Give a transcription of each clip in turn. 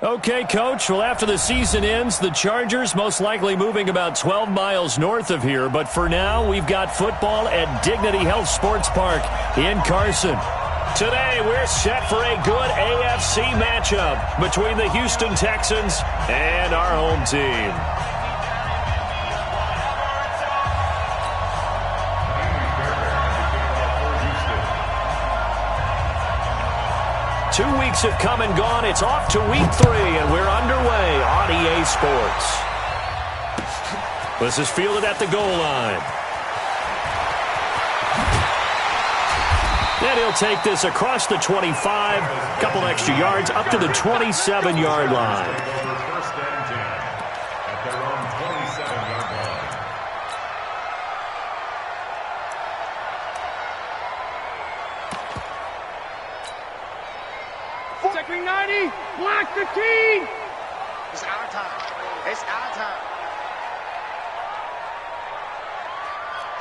Okay, Coach. Well, after the season ends, the Chargers most likely moving about 12 miles north of here. But for now, we've got football at Dignity Health Sports Park in Carson. Today, we're set for a good AFC matchup between the Houston Texans and our home team. 2 weeks have come and gone. It's off to week 3, and we're underway on EA Sports. This is fielded at the goal line. And he'll take this across the 25, a couple extra yards, up to the 27-yard line. First down and 10 at their own 27-yard line. Second 90, block 15. It's our time. It's our time.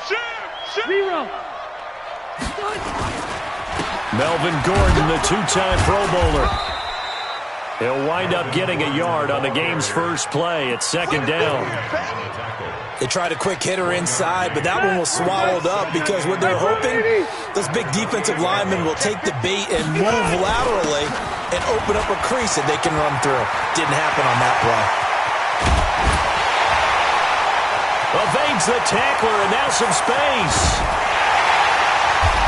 Shoot. 0. Melvin Gordon, the two-time Pro Bowler. He'll wind up getting a yard on the game's first play at second down. They tried a quick hitter inside, but that one was swallowed up because what they're hoping, those big defensive linemen will take the bait and move laterally and open up a crease that they can run through. Didn't happen on that play. Evades the tackler, and now some space.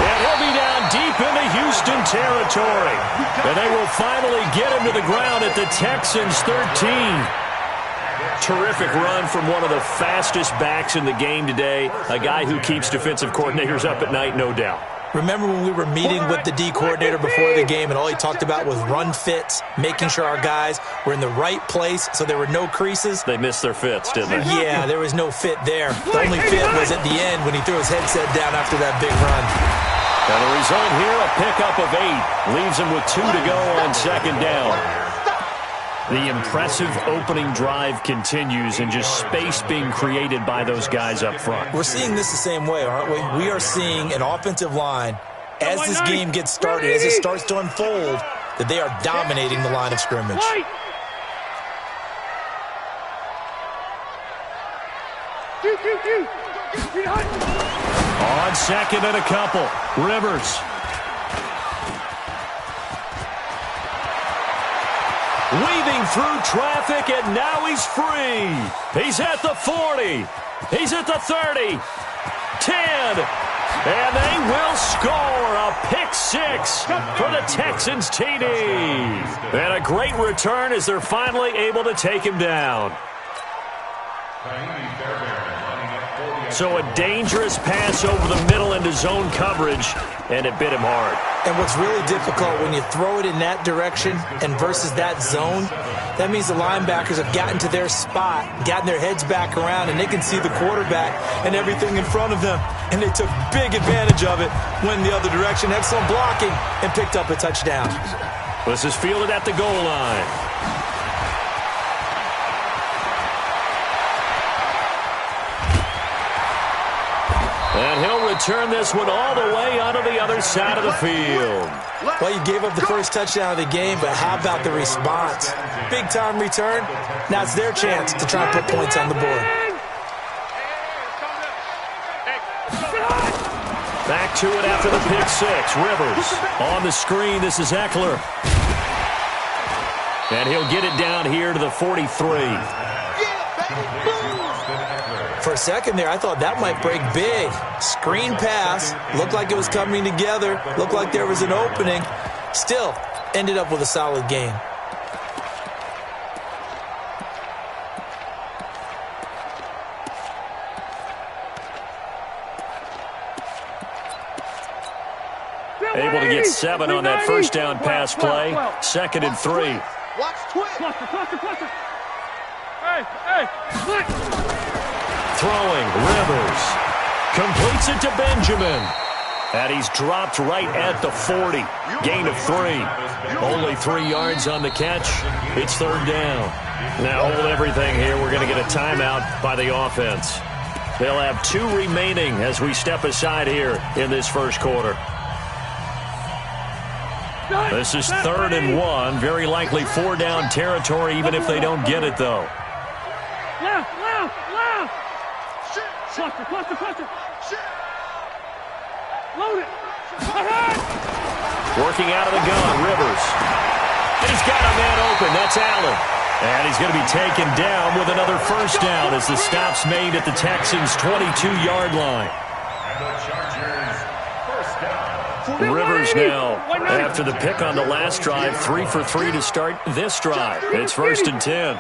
And he'll be down deep into Houston territory. And they will finally get him to the ground at the Texans' 13. Terrific run from one of the fastest backs in the game today. A guy who keeps defensive coordinators up at night, no doubt. Remember when we were meeting with the D coordinator before the game and all he talked about was run fits, making sure our guys were in the right place so there were no creases? They missed their fits, didn't they? Yeah, there was no fit there. The only fit was at the end when he threw his headset down after that big run. And the result here, a pickup of 8. Leaves him with 2 to go on second down. The impressive opening drive continues and just space being created by those guys up front. We're seeing this the same way, aren't we? We are seeing an offensive line, as this game gets started, as it starts to unfold, that they are dominating the line of scrimmage. On second and a couple, Rivers. Weaving through traffic, and now he's free. He's at the 40. He's at the 30. 10. And they will score a pick 6 for the Texans TD. And a great return as they're finally able to take him down. So a dangerous pass over the middle into zone coverage, and it bit him hard. And what's really difficult when you throw it in that direction and versus that zone, that means the linebackers have gotten to their spot, gotten their heads back around, and they can see the quarterback and everything in front of them. And they took big advantage of it, went in the other direction, excellent blocking, and picked up a touchdown. This is fielded at the goal line. And he'll return this one all the way onto the other side of the field. Well, you gave up the first touchdown of the game, but how about the response? Big-time return. Now it's their chance to try and put points on the board. Back to it after the pick 6. Rivers on the screen. This is Eckler. And he'll get it down here to the 43. For a second there, I thought that might break big. Screen pass. Looked like it was coming together. Looked like there was an opening. Still, ended up with a solid game. Able to get 7 on that first down pass play. 2nd and 3. Watch twist. Cluster. Hey. Throwing, Rivers. Completes it to Benjamin. And he's dropped right at the 40. Gain of 3. Only 3 yards on the catch. It's 3rd down. Now hold everything here. We're going to get a timeout by the offense. They'll have 2 remaining as we step aside here in this first quarter. This is 3rd and 1. Very likely 4-down territory, even if they don't get it, though. Left. Cluster. Load it. Ahead. Working out of the gun, Rivers. He's got a man open. That's Allen. And he's going to be taken down with another first down as the stop's made at the Texans' 22-yard line. And the Chargers, first down. Rivers now, after the pick on the last drive, 3 for 3 to start this drive. It's 1st and 10.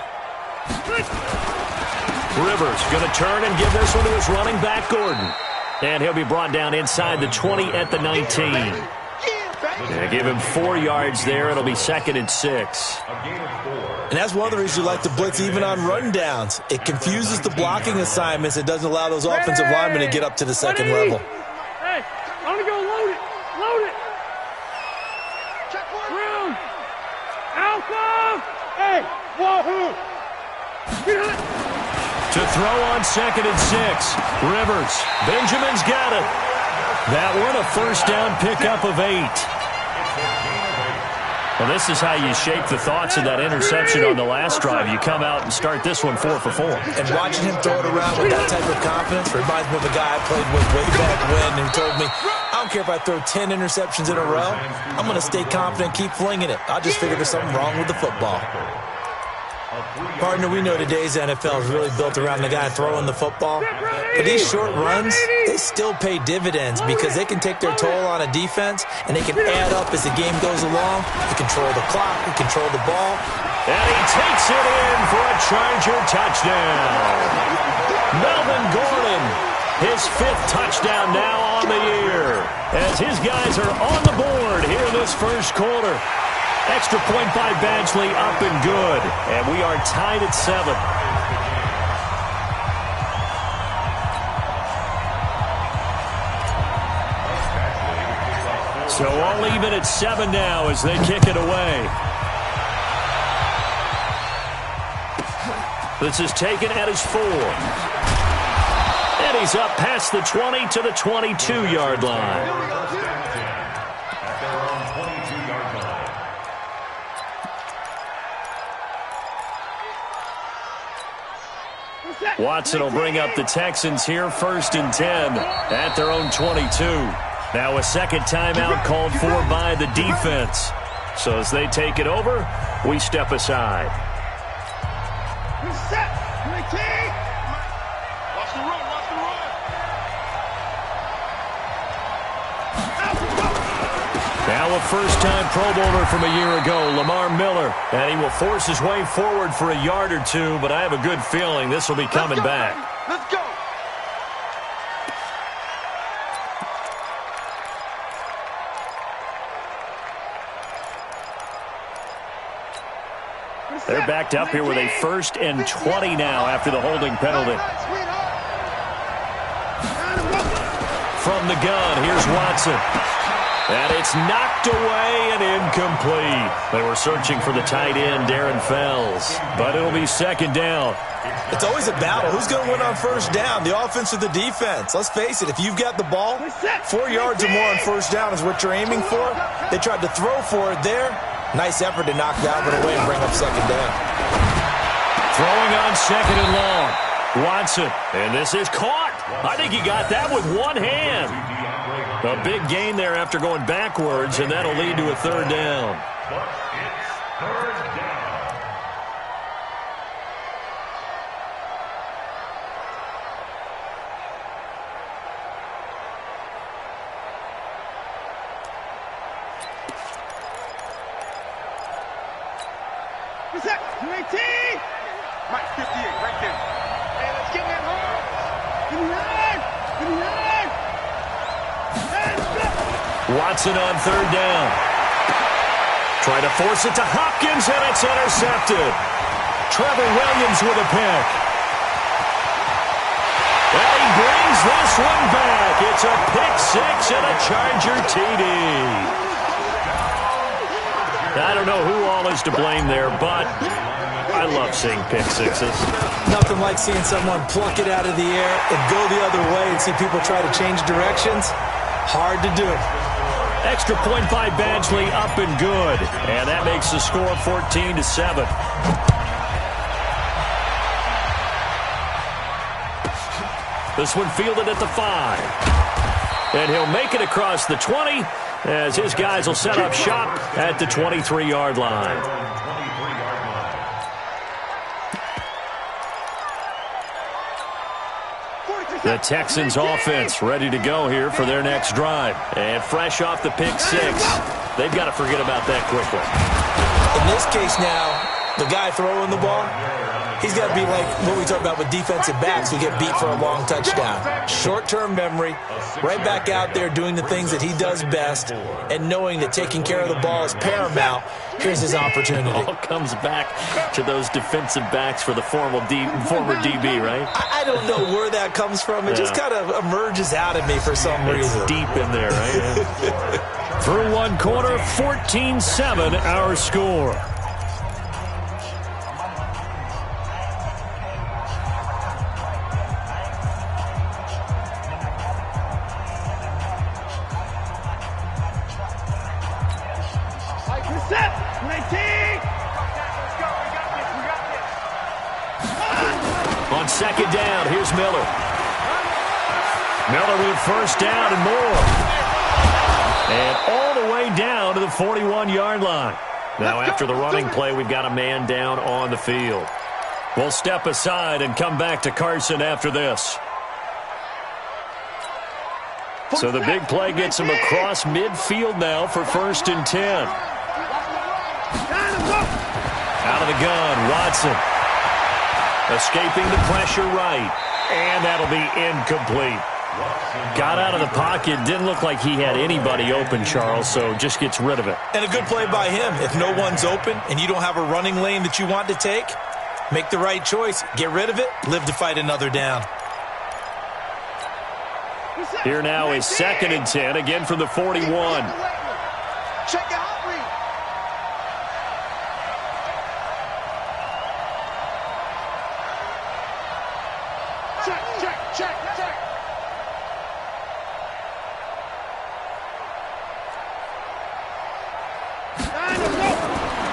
Rivers going to turn and give this one to his running back, Gordon. And he'll be brought down inside the 20 at the 19. Yeah, give him 4 yards there. It'll be 2nd and 6. And that's one of the reasons you like to blitz even on rundowns. It confuses the blocking assignments. It doesn't allow those offensive linemen to get up to the second level. Hey, I'm going to go load it. Round. Alpha. Hey, wahoo. To throw on 2nd and 6. Rivers. Benjamin's got it. That one a first down pickup of 8. Well, this is how you shape the thoughts of that interception on the last drive. You come out and start this one 4 for 4. And watching him throw it around with that type of confidence reminds me of a guy I played with way back when who told me, I don't care if I throw 10 interceptions in a row. I'm going to stay confident and keep flinging it. I just figured there's something wrong with the football. Partner, we know today's NFL is really built around the guy throwing the football. But these short runs, they still pay dividends because they can take their toll on a defense and they can add up as the game goes along. They control the clock, they control the ball. And he takes it in for a Charger touchdown. Melvin Gordon, his 5th touchdown now on the year as his guys are on the board here in this first quarter. Extra point by Badgley, up and good. And we are tied at 7. So all even at 7 now as they kick it away. This is taken at his 4. And he's up past the 20 to the 22-yard line. Watson will bring up the Texans here, 1st and 10 at their own 22. Now a second timeout called for by the defense. So as they take it over, we step aside. Now a first-time Pro Bowler from a year ago, Lamar Miller. And he will force his way forward for a yard or two, but I have a good feeling this will be coming back. Let's go. They're backed up here with a 1st and 20 now after the holding penalty. From the gun, here's Watson. And it's knocked away and incomplete. They were searching for the tight end, Darren Fells. But it'll be 2nd down. It's always a battle. Who's going to win on first down, the offense or the defense? Let's face it, if you've got the ball, 4 yards or more on first down is what you're aiming for. They tried to throw for it there. Nice effort to knock Dalvin away and bring up 2nd down. Throwing on 2nd and long. Watson, and this is caught. I think he got that with one hand. A big gain there after going backwards, and that'll lead to a 3rd down. But it's 3rd down. Mike 58 right there. Hey, let's get that hard. Give me that. Watson on 3rd down. Try to force it to Hopkins, and it's intercepted. Trevor Williams with a pick. And he brings this one back. It's a pick 6 and a Charger TD. I don't know who all is to blame there, but I love seeing pick 6s. Nothing like seeing someone pluck it out of the air and go the other way and see people try to change directions. Hard to do. Extra point by Badgley, up and good. And that makes the score 14-7. This one fielded at the 5. And he'll make it across the 20 as his guys will set up shop at the 23-yard line. The Texans offense ready to go here for their next drive. And fresh off the pick 6, they've got to forget about that quickly. In this case now, the guy throwing the ball, he's got to be like what we talk about with defensive backs who get beat for a long touchdown. Short-term memory, right back out there doing the things that he does best, and knowing that taking care of the ball is paramount. Here's his opportunity. It all comes back to those defensive backs for the former DB, right? I don't know where that comes from. It just kind of emerges out of me for some reason. It's deep in there, right? Yeah. Through one quarter, 14-7 our score. On second down, here's Miller. Miller with first down and more. And all the way down to the 41-yard line. Now after the running play, we've got a man down on the field. We'll step aside and come back to Carson after this. So the big play gets him across midfield now for 1st and 10. Out of the gun, Watson. Escaping the pressure right. And that'll be incomplete. Got out of the pocket. Didn't look like he had anybody open, Charles, so just gets rid of it. And a good play by him. If no one's open and you don't have a running lane that you want to take, make the right choice. Get rid of it. Live to fight another down. Here now is 2nd and 10, again from the 41. Check out. Check.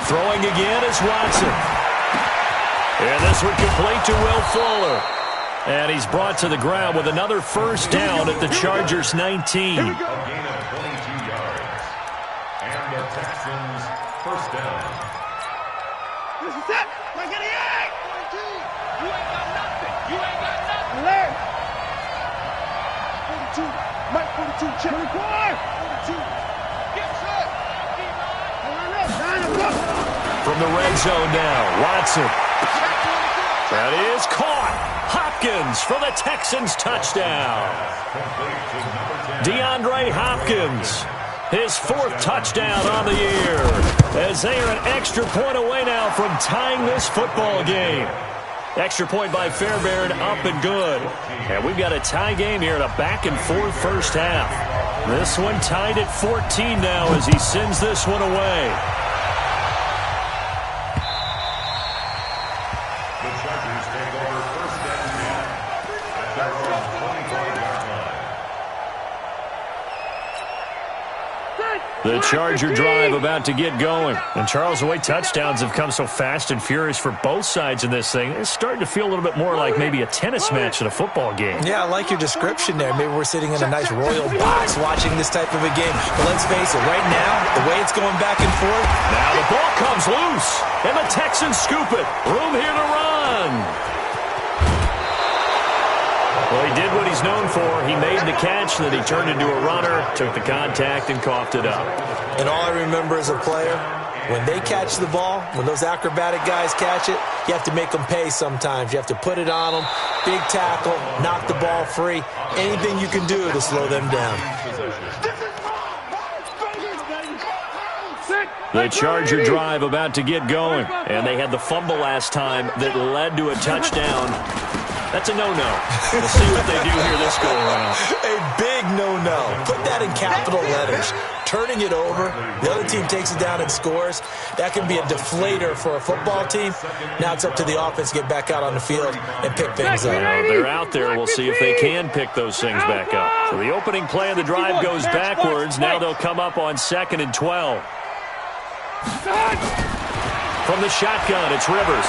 Throwing again is Watson. And this one complete to Will Fuller. And he's brought to the ground with another first down at the Chargers' 19. A gain of 22 yards. And the Texans first down. This is it. Like an egg. 42. You ain't got nothing. Alert. 42. Mike 42. Check. 24. 42. Get set. From the red zone now, Watson. That is caught. Hopkins for the Texans touchdown. DeAndre Hopkins, his 4th touchdown on the year, as they are an extra point away now from tying this football game. Extra point by Fairbairn, up and good. And we've got a tie game here in a back-and-forth first half. This one tied at 14 now as he sends this one away. The Chargers take over 1st and 10 at their own 25-yard line. The Charger drive about to get going. And Charles, the way touchdowns have come so fast and furious for both sides in this thing, it's starting to feel a little bit more like maybe a tennis match in a football game. Yeah, I like your description there. Maybe we're sitting in a nice royal box watching this type of a game. But let's face it, right now, the way it's going back and forth. Now the ball comes loose, and the Texans scoop it. Room here to run. Well, he did what he's known for. He made the catch, then he turned into a runner, took the contact, and coughed it up. And all I remember as a player, when they catch the ball, when those acrobatic guys catch it, you have to make them pay sometimes. You have to put it on them, big tackle, knock the ball free, anything you can do to slow them down. The Charger drive about to get going, and they had the fumble last time that led to a touchdown. That's a no-no. We'll see what they do here this go-around. A big no-no. Put that in capital letters. turning it over. The other team takes it down and scores. That can be a deflator for a football team. Now it's up to the offense to get back out on the field and pick things up. They're out there. We'll see if they can pick those things back up. So the opening play of the drive goes backwards. Now they'll come up on 2nd and 12. From the shotgun, it's Rivers.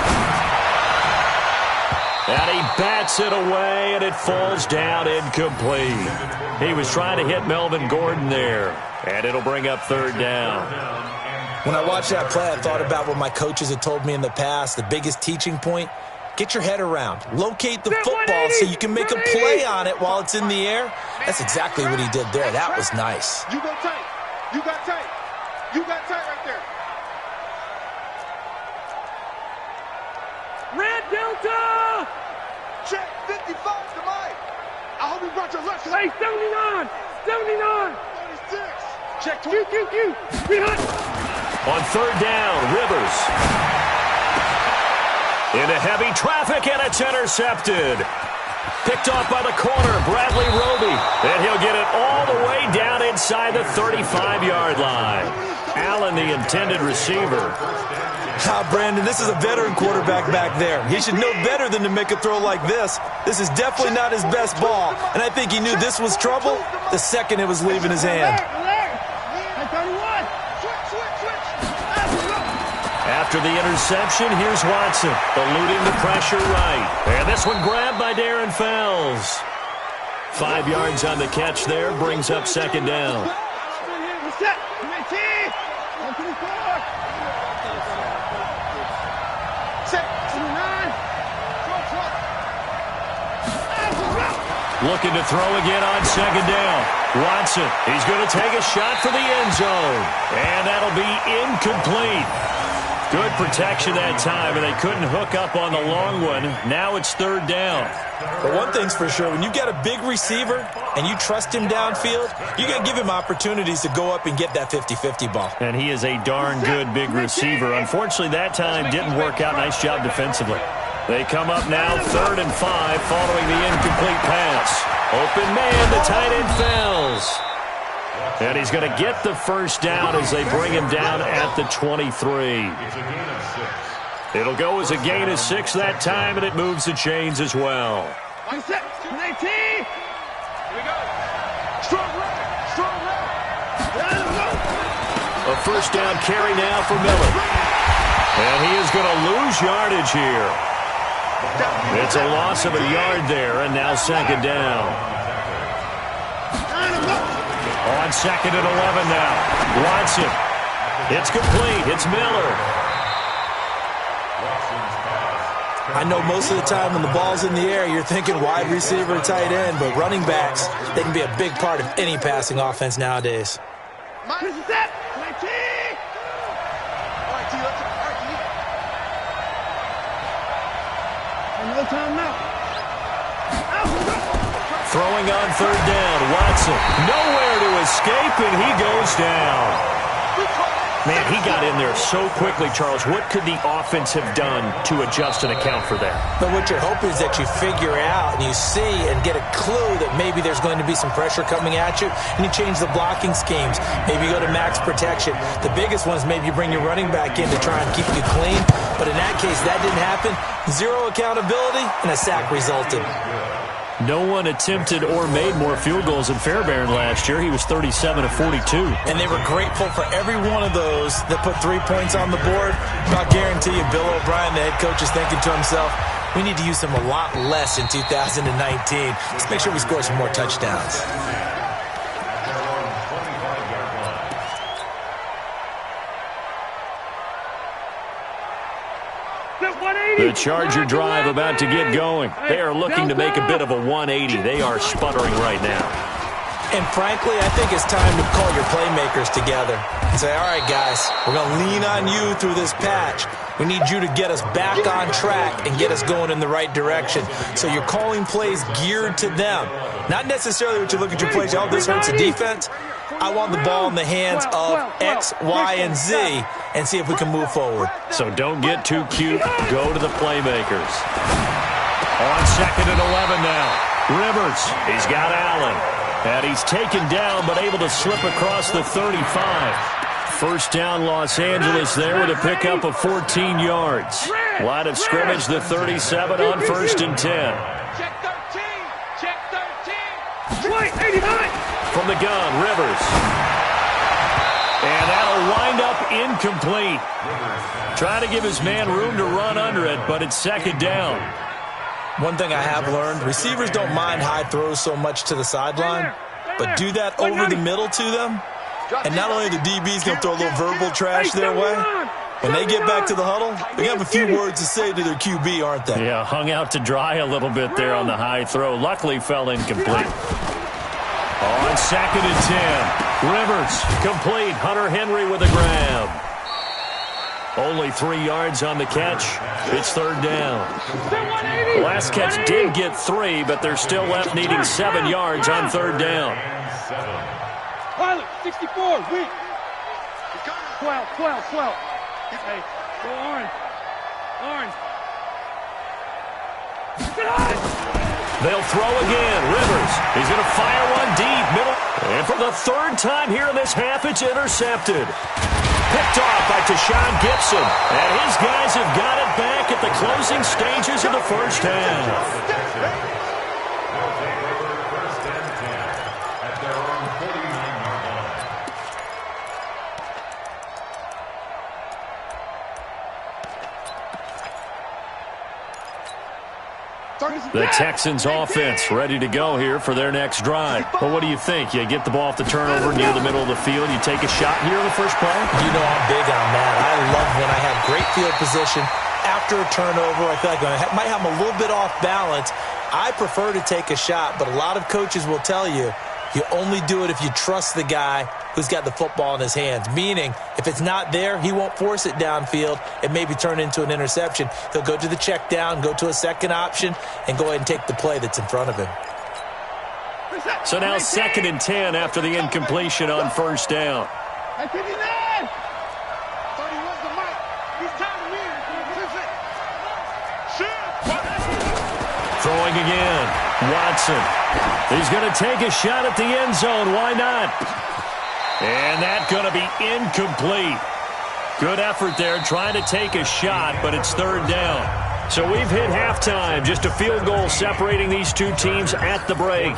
And he bats it away, and it falls down incomplete. He was trying to hit Melvin Gordon there, and it'll bring up 3rd down. When I watched that play, I thought about what my coaches had told me in the past. The biggest teaching point, get your head around. Locate the football so you can make a play on it while it's in the air. That's exactly what he did there. That was nice. You go tight. You got tight. You got tight right there. Red Delta! Check 55 to Mike. I hope you brought your left. Hey, 79! 79! 36. Check 20. Q. Behind. On 3rd down, Rivers. Into heavy traffic, and it's intercepted. Picked off by the corner, Bradley Roby. And he'll get it all the way down inside the 35-yard line. Allen, the intended receiver. Brandon, this is a veteran quarterback back there. He should know better than to make a throw like this. This is definitely not his best ball, and I think he knew this was trouble the second it was leaving his hand. After the interception, here's Watson, eluding the pressure right. And this one grabbed by Darren Fells. 5 yards on the catch there, brings up 2nd down. Looking to throw again on 2nd down. Watson, he's going to take a shot for the end zone. And that'll be incomplete. Good protection that time, and they couldn't hook up on the long one. Now it's 3rd down. But one thing's for sure, when you got a big receiver and you trust him downfield, you got to give him opportunities to go up and get that 50-50 ball. And he is a darn good big receiver. Unfortunately, that time didn't work out. Nice job defensively. They come up now 3rd and 5 following the incomplete pass. Open man, the tight end Fells. And he's going to get the 1st down as they bring him down at the 23. It'll go as a gain of 6 that time, and it moves the chains as well. 19. Here we go. Strong right. A 1st down carry now for Miller. And he is going to lose yardage here. It's a loss of a yard there, and now 2nd down. On 2nd and 11 now. Watson. It's complete. It's Miller. I know most of the time when the ball's in the air, you're thinking wide receiver, tight end, but running backs, they can be a big part of any passing offense nowadays. This is it. 19. All right, T, let's go. No timeout. Throwing on 3rd down. Watson. Nowhere to escape, and he goes down. Man, he got in there so quickly, Charles. What could the offense have done to adjust and account for that? But what you're hoping is that you figure out and you see and get a clue that maybe there's going to be some pressure coming at you, and you change the blocking schemes. Maybe you go to max protection. The biggest one is maybe you bring your running back in to try and keep you clean. But in that case, that didn't happen. 0 accountability, and a sack resulted. No one attempted or made more field goals than Fairbairn last year. He was 37 of 42. And they were grateful for every one of those that put 3 points on the board. I'll guarantee you, Bill O'Brien, the head coach, is thinking to himself, we need to use him a lot less in 2019. Let's make sure we score some more touchdowns. The Charger drive about to get going. They are looking to make a bit of a 180. They are sputtering right now. And frankly, I think it's time to call your playmakers together and say, all right, guys, we're going to lean on you through this patch. We need you to get us back on track and get us going in the right direction. So you're calling plays geared to them. Not necessarily what you look at your plays, oh, this hurts the defense. I want the ball in the hands of X, Y, and Z and see if we can move forward. So don't get too cute. Go to the playmakers. On 2nd and 11 now. Rivers. He's got Allen. And he's taken down, but able to slip across the 35. First down, Los Angeles there with a pickup of 14 yards. Line of scrimmage, the 37 on 1st and 10. Check 13. Check 13. 89. From the gun, Rivers. And that'll wind up incomplete. Trying to give his man room to run under it, but it's 2nd down. One thing I have learned, receivers don't mind high throws so much to the sideline, but do that over the middle to them, and not only the DB's going to throw a little verbal trash their way, when they get back to the huddle, they have a few words to say to their QB, aren't they? Yeah, hung out to dry a little bit there on the high throw. Luckily fell incomplete. On 2nd and 10, Rivers complete. Hunter Henry with a grab. Only 3 yards on the catch. It's 3rd down. The last catch did get 3, but they're still left needing 7 yards on 3rd down. Pilot, 64, weak. 12. Hey, go orange. They'll throw again. Rivers, he's going to fire one deep, middle. And for the 3rd time here in this half, it's intercepted. Picked off by Tashawn Gibson. And his guys have got it back at the closing stages of the first half. The Texans offense ready to go here for their next drive. But what do you think? You get the ball off the turnover near the middle of the field. You take a shot here in the first play? You know I'm big on that. I love when I have great field position. After a turnover, I feel like I might have them a little bit off balance. I prefer to take a shot, but a lot of coaches will tell you, you only do it if you trust the guy who's got the football in his hands. Meaning, if it's not there, he won't force it downfield and maybe turn into an interception. He'll go to the check down, go to a second option, and go ahead and take the play that's in front of him. So now 2nd and 10 after the incompletion on 1st down. 59. 31's the mic. He's time to win. Throwing again. Watson. He's going to take a shot at the end zone. Why not? And that's going to be incomplete. Good effort there trying to take a shot, but it's 3rd down. So we've hit halftime. Just a field goal separating these two teams at the break.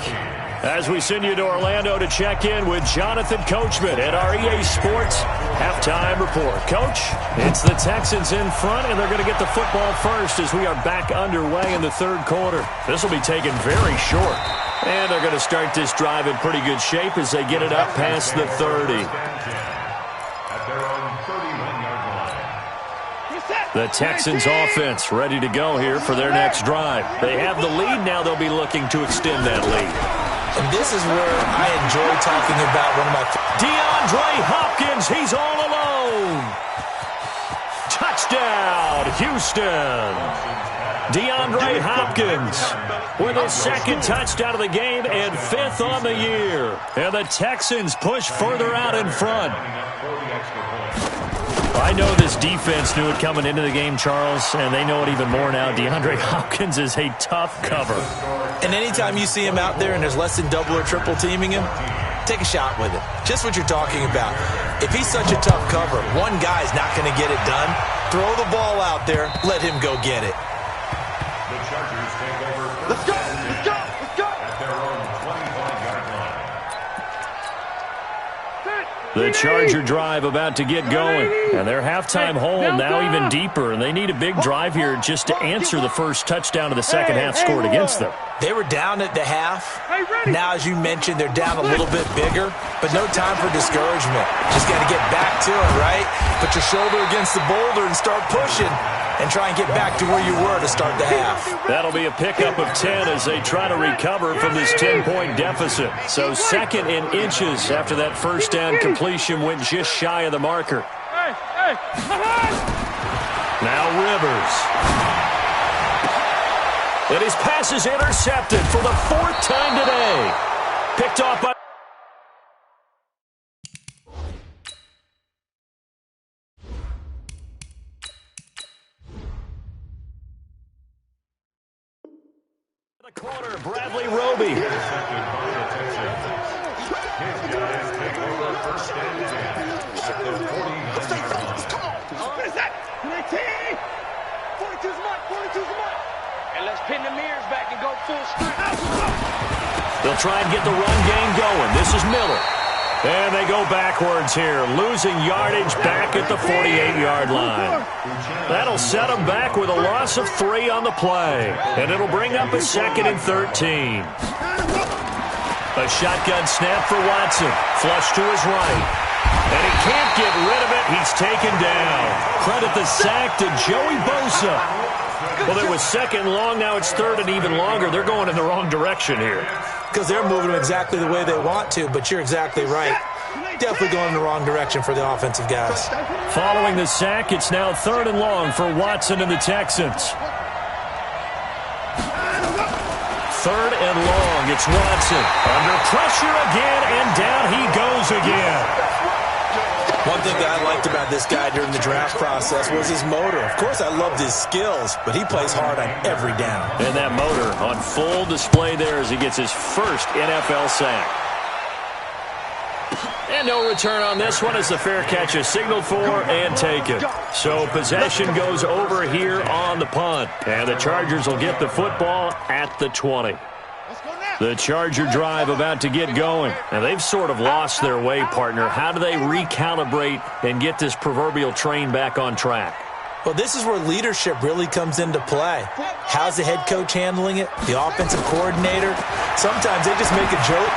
As we send you to Orlando to check in with Jonathan Coachman at our EA Sports Halftime Report. Coach, it's the Texans in front, and they're going to get the football first as we are back underway in the 3rd quarter. This will be taken very short. And they're going to start this drive in pretty good shape as they get it up past the 30. The Texans offense ready to go here for their next drive. They have the lead. Now they'll be looking to extend that lead. And this is where I enjoy talking about one of my... DeAndre Hopkins, he's all alone. Touchdown, Houston. DeAndre Hopkins with his 2nd touchdown of the game and 5th on the year. And the Texans push further out in front. I know this defense knew it coming into the game, Charles, and they know it even more now. DeAndre Hopkins is a tough cover. And anytime you see him out there and there's less than double or triple teaming him, take a shot with it. Just what you're talking about. If he's such a tough cover, one guy's not going to get it done. Throw the ball out there. Let him go get it. The Chargers take over first. Let's go. At their own 25-yard line. The Charger drive about to get going. And their halftime hole now even deeper. And they need a big drive here just to answer the first touchdown of the second half scored against them. They were down at the half. Now, as you mentioned, they're down a little bit bigger, but no time for discouragement. Just got to get back to it, right? Put your shoulder against the boulder and start pushing and try and get back to where you were to start the half. That'll be a pickup of 10 as they try to recover from this 10-point deficit. So 2nd and inches after that first down completion went just shy of the marker. Now Rivers. And his pass is intercepted for the 4th time today. Picked off by... the corner, Bradley Roby. Intercepted by the Texans. His guys take over first and 10 at the 40-yard line. What is that? 19! 42's a mark, 42's a mark. And let's pin the mirrors back and go full strength. They'll try and get the run game going. This is Miller. And they go backwards here, losing yardage back at the 48-yard line. That'll set them back with a loss of 3 on the play. And it'll bring up a 2nd and 13. A shotgun snap for Watson. Flush to his right. And he can't get rid of it. He's taken down. Credit the sack to Joey Bosa. Well, it was 2nd long. Now it's 3rd and even longer. They're going in the wrong direction here. Because they're moving exactly the way they want to, but you're exactly right. Definitely going in the wrong direction for the offensive guys. Following the sack, it's now 3rd and long for Watson and the Texans. 3rd and long. It's Watson. Under pressure again, and down he goes again. One thing that I liked about this guy during the draft process was his motor. Of course, I loved his skills, but he plays hard on every down. And that motor on full display there as he gets his first NFL sack. And no return on this one as the fair catch is signaled for and taken. So possession goes over here on the punt. And the Chargers will get the football at the 20. The Charger drive about to get going. And they've sort of lost their way, partner. How do they recalibrate and get this proverbial train back on track? Well, this is where leadership really comes into play. How's the head coach handling it? The offensive coordinator? Sometimes they just make a joke.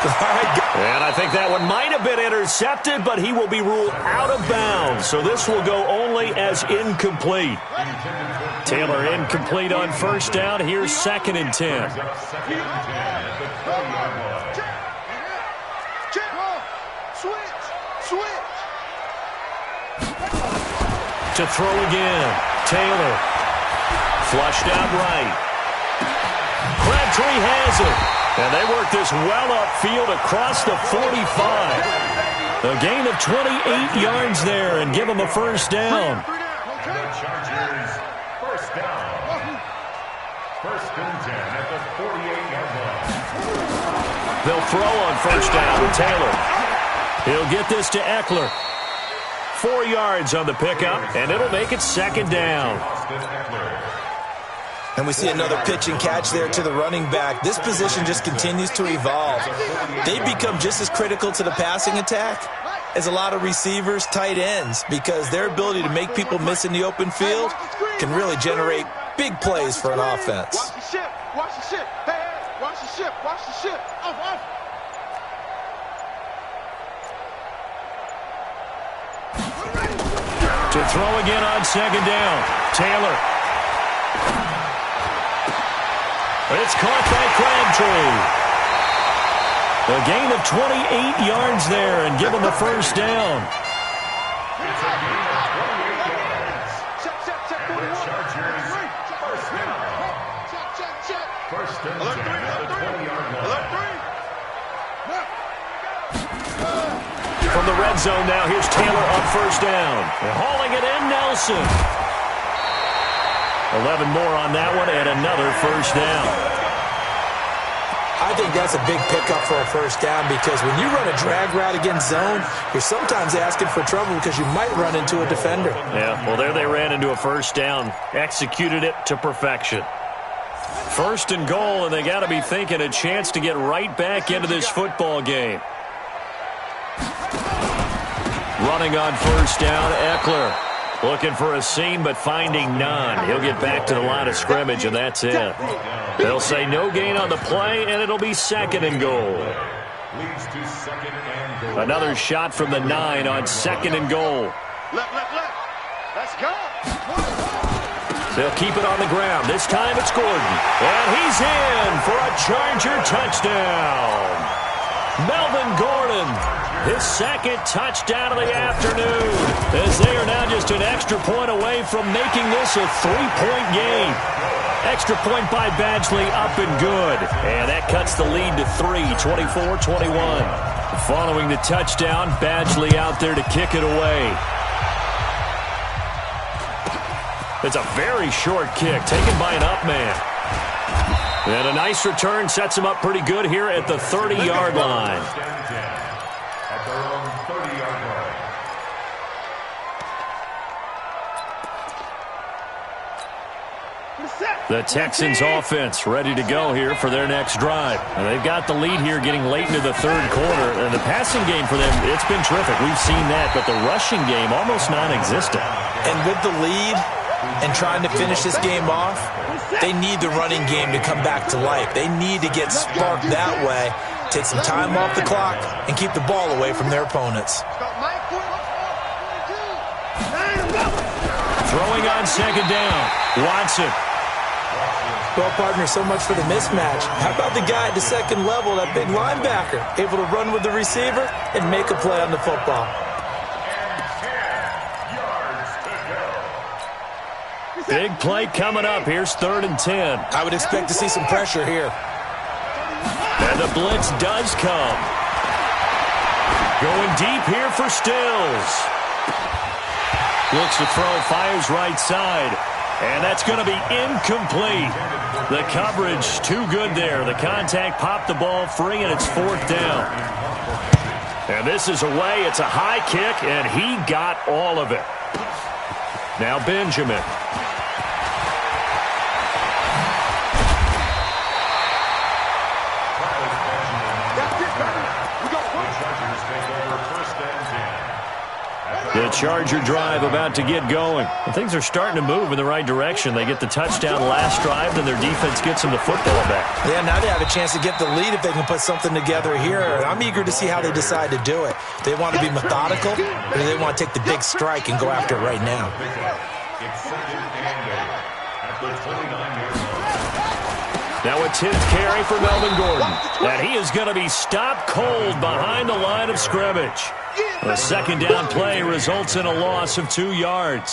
And I think that one might have been intercepted, but he will be ruled out of bounds. So this will go only as incomplete. Taylor incomplete on first down. Here's 2nd and 10. To throw again. Taylor. Flushed out right. Crabtree has it. And they work this well upfield across the 45. A gain of 28 yards there and give them a first down. The Chargers first down. 1st and 10 at the 48-yard line. They'll throw on first down to Taylor. He'll get this to Eckler. 4 yards on the pickup, and it'll make it 2nd down. And we see another pitch and catch there to the running back. This position just continues to evolve. They become just as critical to the passing attack as a lot of receivers, tight ends, because their ability to make people miss in the open field can really generate big plays for an offense. Watch the ship. Watch the ship. Hey, watch the ship. Watch the ship. Off. To throw again on 2nd down. Taylor. It's caught by Crabtree. A gain of 28 yards there and give him a first down. It's a gain of 28 yards. Check. The Chargers first down. Check. 1st and 10 at the 20-yard line. From the red zone now, here's Taylor on first down. They're hauling it in, Nelson. 11 more on that one and another first down. I think that's a big pickup for a first down because when you run a drag route against zone, you're sometimes asking for trouble because you might run into a defender. Yeah, well, there they ran into a first down. Executed it to perfection. 1st and goal, and they got to be thinking a chance to get right back into this football game. Running on first down, Eckler. Looking for a seam, but finding none. He'll get back to the line of scrimmage, and that's it. They'll say no gain on the play, and it'll be 2nd and goal. Leads to 2nd and goal. Another shot from the 9 on 2nd and goal. Left. Let's go. They'll keep it on the ground. This time it's Gordon. And he's in for a Charger touchdown. Melvin Gordon, his 2nd touchdown of the afternoon, as they are now just an extra point away from making this a 3-point game. Extra point by Badgley, up and good. And that cuts the lead to 3, 24-21. Following the touchdown, Badgley out there to kick it away. It's a very short kick, taken by an up man. And a nice return sets him up pretty good here at the 30-yard line. The Texans offense ready to go here for their next drive. And they've got the lead here getting late into the third quarter. And the passing game for them, it's been terrific. We've seen that, but the rushing game almost non-existent. And with the lead and trying to finish this game off, they need the running game to come back to life. They need to get sparked that way, take some time off the clock, and keep the ball away from their opponents. Throwing on second down, Watson. Well, partner, so much for the mismatch. How about the guy at the second level, that big linebacker, able to run with the receiver and make a play on the football? Big play coming up. Here's 3rd and 10. I would expect to see some pressure here. And the blitz does come. Going deep here for Stills. Looks to throw, fires right side. And that's going to be incomplete. The coverage too good there. The contact popped the ball free, and it's 4th down. And this is away. It's a high kick, and he got all of it. Now Benjamin. The Charger drive about to get going. And things are starting to move in the right direction. They get the touchdown last drive, then their defense gets them the football back. Yeah, now they have a chance to get the lead if they can put something together here. And I'm eager to see how they decide to do it. Do they want to be methodical, or do they want to take the big strike and go after it right now? Now a 10th carry for Melvin Gordon. And he is going to be stopped cold behind the line of scrimmage. The second down play results in a loss of 2 yards.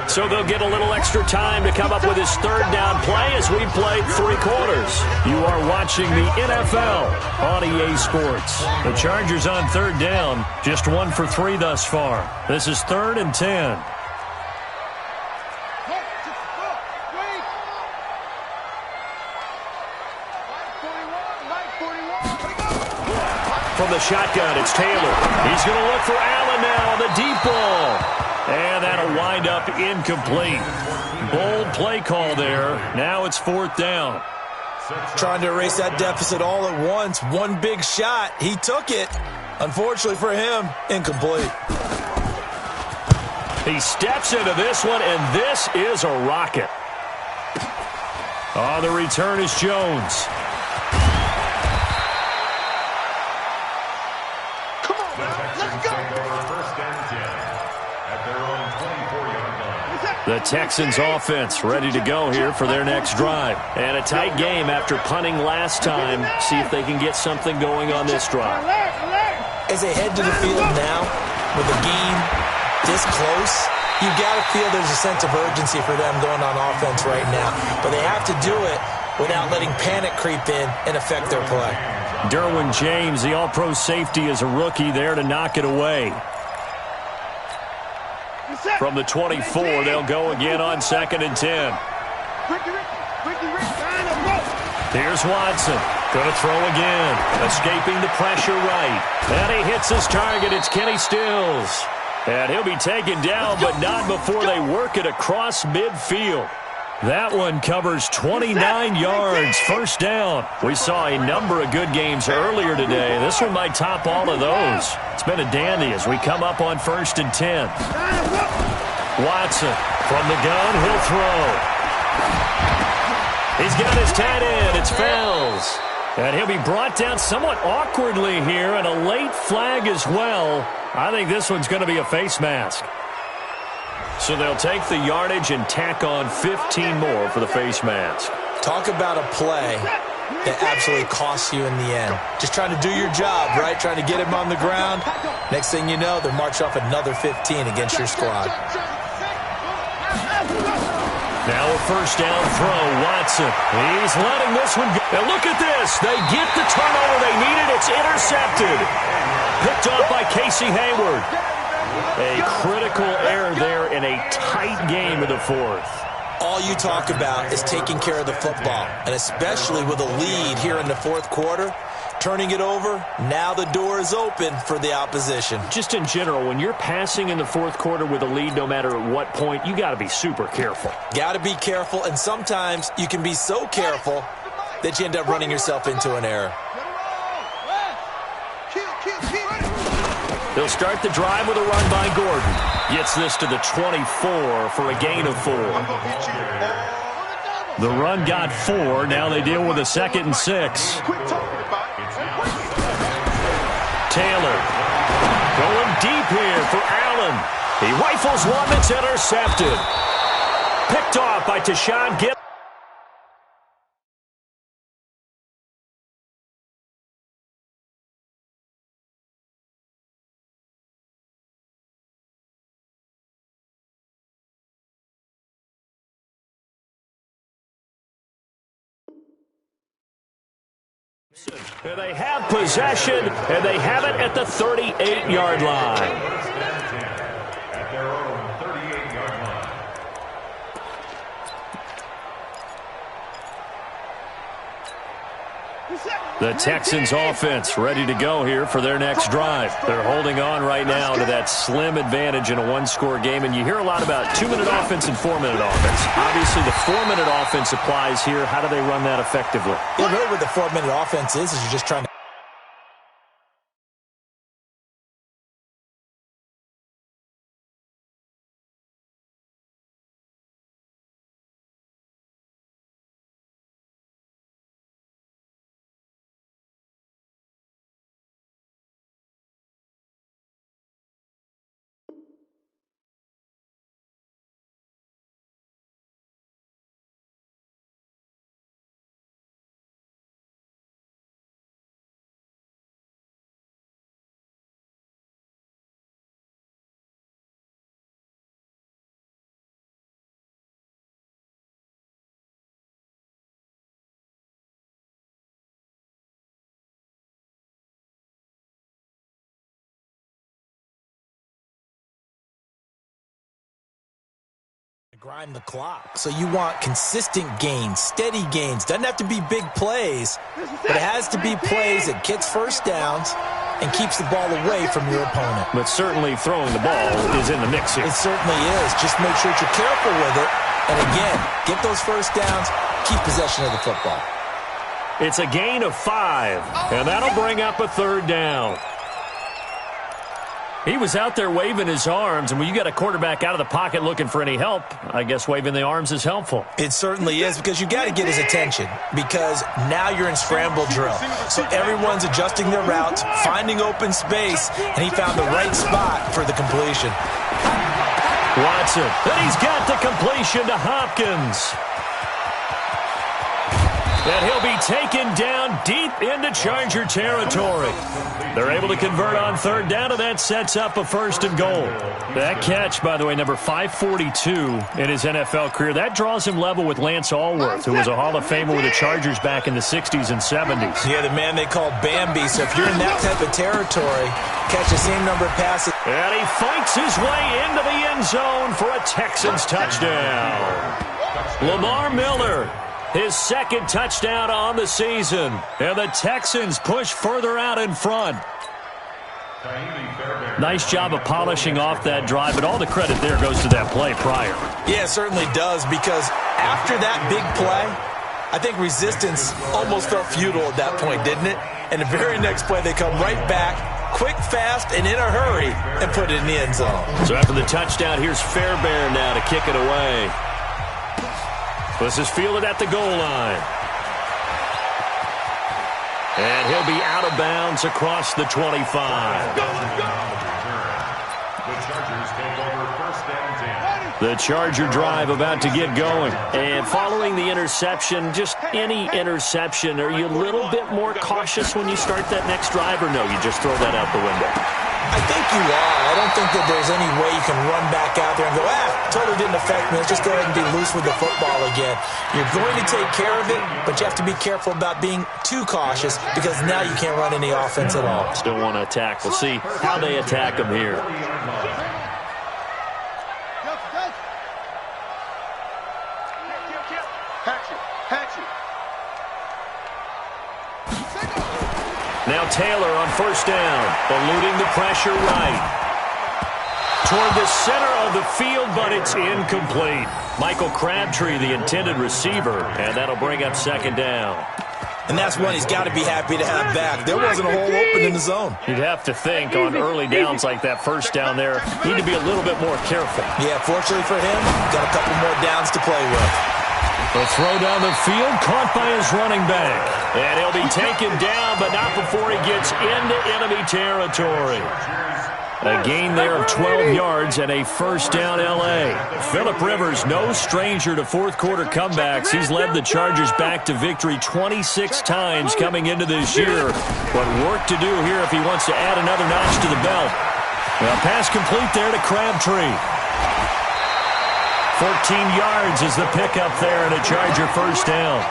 So they'll get a little extra time to come up with his 3rd down play as we've played 3 quarters. You are watching the NFL on EA Sports. The Chargers on 3rd down, just 1 for 3 thus far. This is 3rd and 10. From the shotgun, it's Taylor. He's going to look for Allen now on the deep ball. And that'll wind up incomplete. Bold play call there. Now it's 4th down. Trying to erase that deficit all at once. One big shot. He took it. Unfortunately for him, incomplete. He steps into this one, and this is a rocket. On the return is Jones. The Texans offense ready to go here for their next drive. And a tight game after punting last time. See if they can get something going on this drive. As they head to the field now, with the game this close, you've got to feel there's a sense of urgency for them going on offense right now. But they have to do it without letting panic creep in and affect their play. Derwin James, the all-pro safety, is a rookie there to knock it away. From the 24, they'll go again on 2nd and 10. Here's Watson. Going to throw again. Escaping the pressure right. And he hits his target. It's Kenny Stills. And he'll be taken down, but not before they work it across midfield. That one covers 29 yards. 1st down. We saw a number of good games earlier today. This one might top all of those. It's been a dandy as we come up on 1st and 10. Watson from the gun. He'll throw. He's got his tight end. It's Fells. And he'll be brought down somewhat awkwardly here, and a late flag as well. I think this one's going to be a face mask. So they'll take the yardage and tack on 15 more for the face mask. Talk about a play that absolutely costs you in the end. Just trying to do your job, right? Trying to get him on the ground. Next thing you know, they'll march off another 15 against your squad. Now a 1st down throw, Watson. He's letting this one go. Now look at this. They get the turnover they needed. It's intercepted. Picked off by Casey Hayward. A critical error there in a tight game of the 4th. All you talk about is taking care of the football, and especially with a lead here in the 4th quarter, turning it over. Now the door is open for the opposition. Just in general, when you're passing in the fourth quarter with a lead, no matter at what point, you got to be super careful. Got to be careful, and sometimes you can be so careful that you end up running yourself into an error. They'll start the drive with a run by Gordon. Gets this to the 24 for a gain of 4. The run got 4. Now they deal with a 2nd and 6. Taylor going deep here for Allen. He rifles one that's intercepted. Picked off by Tashawn Gibbs. And they have possession, and they have it at the 38-yard line. At their own 38-yard line. The Texans offense ready to go here for their next drive. They're holding on right now to that slim advantage in a one-score game, and you hear a lot about 2-minute offense and 4-minute offense. Obviously, the 4-minute offense applies here. How do they run that effectively? Yeah, really what the 4-minute offense is you're just trying to grind the clock. So you want consistent gains, steady gains. Doesn't have to be big plays, but it has to be plays that gets first downs and keeps the ball away from your opponent. But certainly throwing the ball is in the mix here. It certainly is. Just make sure that you're careful with it. And again, get those first downs, keep possession of the football. It's a gain of 5, and that'll bring up a 3rd down. He was out there waving his arms, and when you got a quarterback out of the pocket looking for any help, I guess waving the arms is helpful. It certainly is, because you got to get his attention, because now you're in scramble drill. So everyone's adjusting their routes, finding open space, and he found the right spot for the completion. Watson, and he's got the completion to Hopkins. And he'll be taken down deep into Charger territory. They're able to convert on 3rd down, and that sets up a 1st and goal. That catch, by the way, number 542 in his NFL career, that draws him level with Lance Allworth, who was a Hall of Famer with the Chargers back in the 60s and 70s. Yeah, the man they call Bambi. So if you're in that type of territory, catch the same number of passes. And he fights his way into the end zone for a Texans touchdown. Lamar Miller, his 2nd touchdown on the season. And the Texans push further out in front. Nice job of polishing off that drive, but all the credit there goes to that play prior. Yeah, it certainly does, because after that big play, I think resistance almost felt futile at that point, didn't it? And the very next play, they come right back, quick, fast, and in a hurry, and put it in the end zone. So after the touchdown, here's Fairbairn now to kick it away. This is fielded at the goal line. And he'll be out of bounds across the 25. The Chargers take over 1st and 10. The Charger drive about to get going. And following the interception, just any interception, are you a little bit more cautious when you start that next drive, or no, you just throw that out the window? I think you are. I don't think that there's any way you can run back out there and go, totally didn't affect me. Let's just go ahead and be loose with the football again. You're going to take care of it, but you have to be careful about being too cautious, because now you can't run any offense at all. Still want to attack. We'll see how they attack them here. Now Taylor on first down, eluding the pressure right. Toward the center of the field, but it's incomplete. Michael Crabtree, the intended receiver, and that'll bring up second down. And that's one he's got to be happy to have back. There wasn't a hole open in the zone. You'd have to think on early downs like that first down there, need to be a little bit more careful. Yeah, fortunately for him, got a couple more downs to play with. The throw down the field, caught by his running back. And he'll be taken down, but not before he gets into enemy territory. A gain there of 12 yards and a first down L.A. Phillip Rivers, no stranger to fourth-quarter comebacks. He's led the Chargers back to victory 26 times coming into this year. But work to do here if he wants to add another notch to the belt. Well, pass complete there to Crabtree. 14 yards is the pickup there and a Charger first down.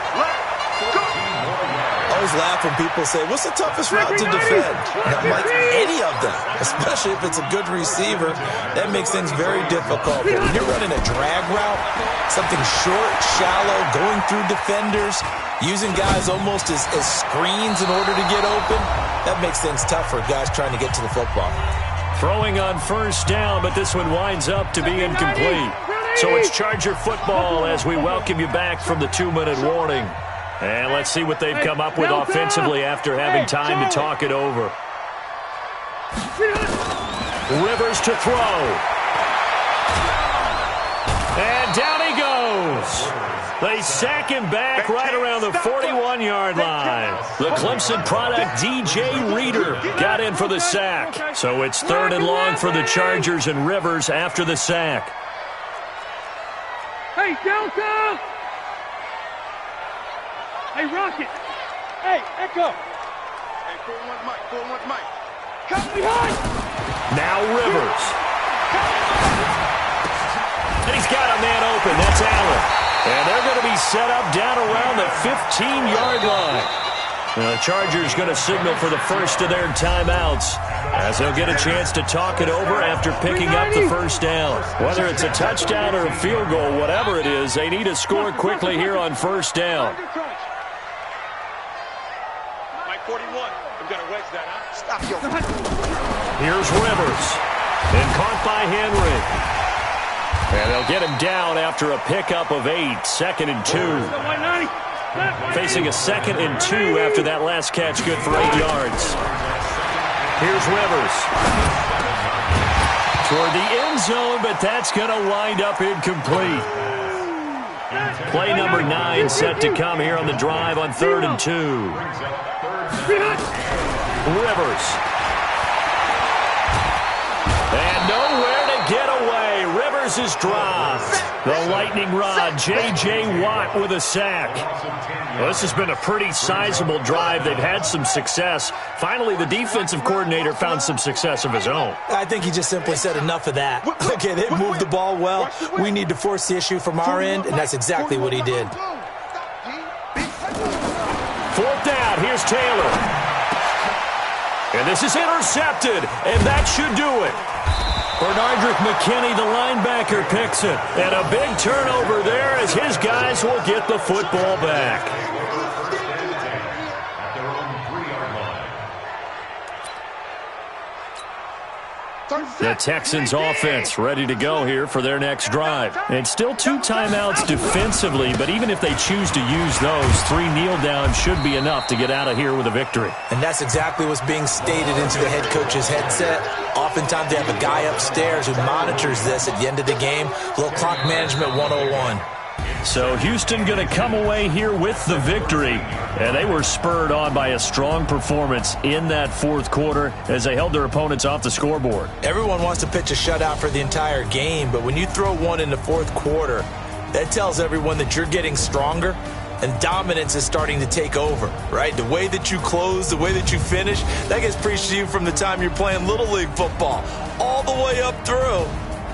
I always laugh when people say, what's the toughest route to defend? And I'm like, any of them, especially if it's a good receiver. That makes things very difficult. But when you're running a drag route, something short, shallow, going through defenders, using guys almost as screens in order to get open, that makes things tough for guys trying to get to the football. Throwing on first down, but this one winds up to be incomplete. So it's Charger football as we welcome you back from the 2-minute warning. And let's see what they've come up with offensively after having time to talk it over. Rivers to throw. And down he goes. They sack him back right around the 41-yard line. The Clemson product, DJ Reader, got in for the sack. So it's 3rd and long for the Chargers and Rivers after the sack. Hey, Delta! Hey, Rocket! Hey, Echo! Hey, 4-1 Mike, 4-1 Mike. Come behind! Now Rivers. And he's got a man open. That's Allen. And they're going to be set up down around the 15-yard line. The Chargers going to signal for the first of their timeouts as they'll get a chance to talk it over after picking up the first down. Whether it's a touchdown or a field goal, whatever it is, they need to score quickly here on first down. Mike 41. I'm going to wedge that, huh? Stop your... Here's Rivers. And caught by Henry. And they'll get him down after a pickup of 8. 2nd and 2. Facing a 2nd and 2 after that last catch, good for 8 yards. Here's Rivers. Toward the end zone, but that's going to wind up incomplete. Play number 9 set to come here on the drive on 3rd and 2. Rivers. And nowhere to get away. Rivers is dropped. The lightning rod, J.J. Watt with a sack. Well, this has been a pretty sizable drive. They've had some success. Finally, the defensive coordinator found some success of his own. I think he just simply said enough of that. Okay, they moved the ball well. We need to force the issue from our end, and that's exactly what he did. 4th down, here's Taylor. And this is intercepted, and that should do it. Bernardrick McKinney, the linebacker, picks it. And a big turnover there as his guys will get the football back. The Texans offense ready to go here for their next drive. And still 2 timeouts defensively, but even if they choose to use those, 3 kneel downs should be enough to get out of here with a victory. And that's exactly what's being stated into the head coach's headset. Oftentimes they have a guy upstairs who monitors this at the end of the game. Little clock management 101. So Houston going to come away here with the victory. And they were spurred on by a strong performance in that 4th quarter as they held their opponents off the scoreboard. Everyone wants to pitch a shutout for the entire game, but when you throw one in the 4th quarter, that tells everyone that you're getting stronger and dominance is starting to take over, right? The way that you close, the way that you finish, that gets preached to you from the time you're playing Little League football all the way up through.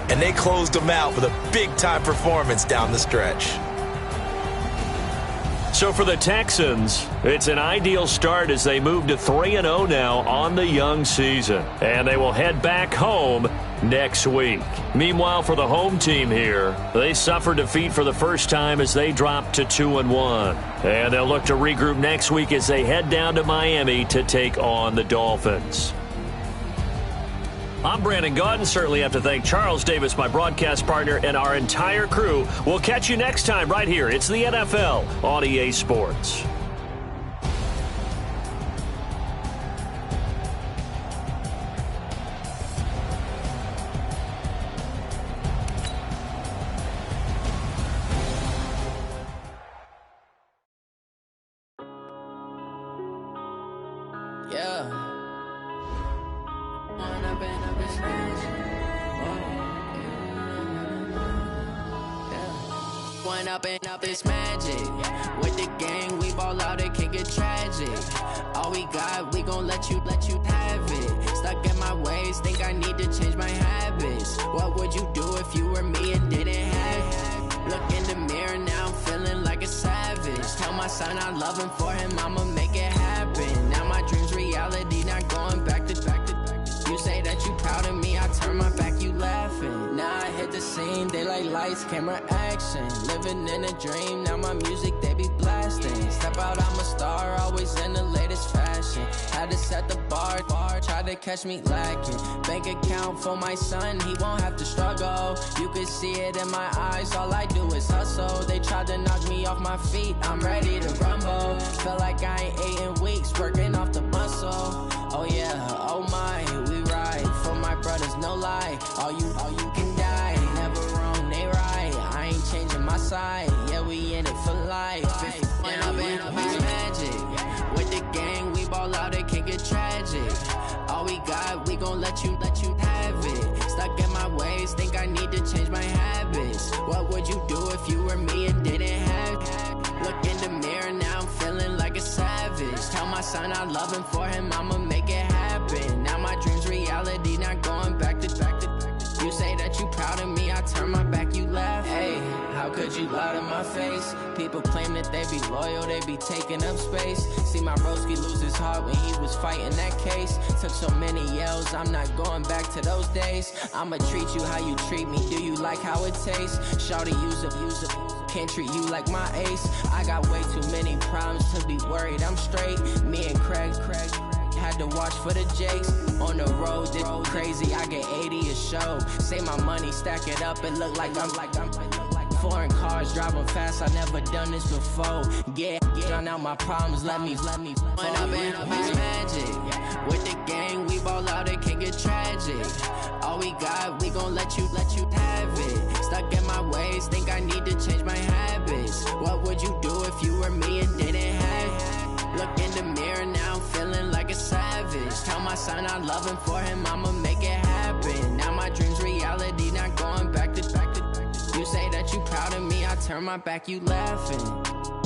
And they closed them out with a big-time performance down the stretch. So for the Texans, it's an ideal start as they move to 3-0 now on the young season. And they will head back home next week. Meanwhile, for the home team here, they suffered defeat for the first time as they dropped to 2-1. And they'll look to regroup next week as they head down to Miami to take on the Dolphins. I'm Brandon Gaudin. Certainly have to thank Charles Davis, my broadcast partner, and our entire crew. We'll catch you next time right here. It's the NFL on EA Sports. Up is magic. With the gang, we ball out, it can get tragic. All we got, we gon' let you have it. Stuck in my ways, think I need to change my habits. What would you do if you were me and didn't have it? Look in the mirror, now I'm feeling like a savage. Tell my son I love him, for him I'ma make it happen. Now my dream's reality, not going back to. You say that you proud of me, I turn my back, you laughing. Now I hit the scene, they like lights, camera, action. Living in a dream, now my music, they be blasting. Step out, I'm a star, always in the latest fashion. Had to set the bar, try to catch me lacking. Bank account for my son, he won't have to struggle. You can see it in my eyes, all I do is hustle. They tried to knock me off my feet, I'm ready to rumble. Feel like I ain't ate in weeks, working off the muscle. Oh yeah, oh my, we ride for my brothers, no lie. All you can die, never wrong, they right. I ain't changing my side, yeah, we in it for life. When I've been magic, with the gang, we ball out, it can get tragic. All we got, we gon' let you have it. Stuck in my ways, think I need to change my habits. What would you do if you were me and didn't have it? Look in the mirror, now I'm feeling like a savage. Tell my son I love him, for him I'ma make it happen. Now my dream's reality, not going back to. You say that you proud of me, I turn my back, you laugh. Hey, how could you lie to my face? People claim that they be loyal, they be taking up space. See my broski lose his heart when he was fighting that case. Took so many yells, I'm not going back to those days. I'ma treat you how you treat me, do you like how it tastes? Shawty, use up, can't treat you like my ace. I got way too many problems to be worried, I'm straight. Me and Craig had to watch for the Jakes. On the road, this crazy, I get 80 a show. Say my money, stack it up, it look like I'm foreign cars, driving fast, I never done this before. Yeah, drown out my problems, let me When I've been magic, with the gang, we ball out, it can get tragic. All we got, we gon' let you have it. Stuck in my ways, think I need to change my habits. What would you do if you were me and didn't have it? Look in the mirror, now I'm feeling like a savage. Tell my son I love him, for him I'ma make it happen. Now my dream's reality, not going back to. You say that you proud of me, I turn my back, you laughing.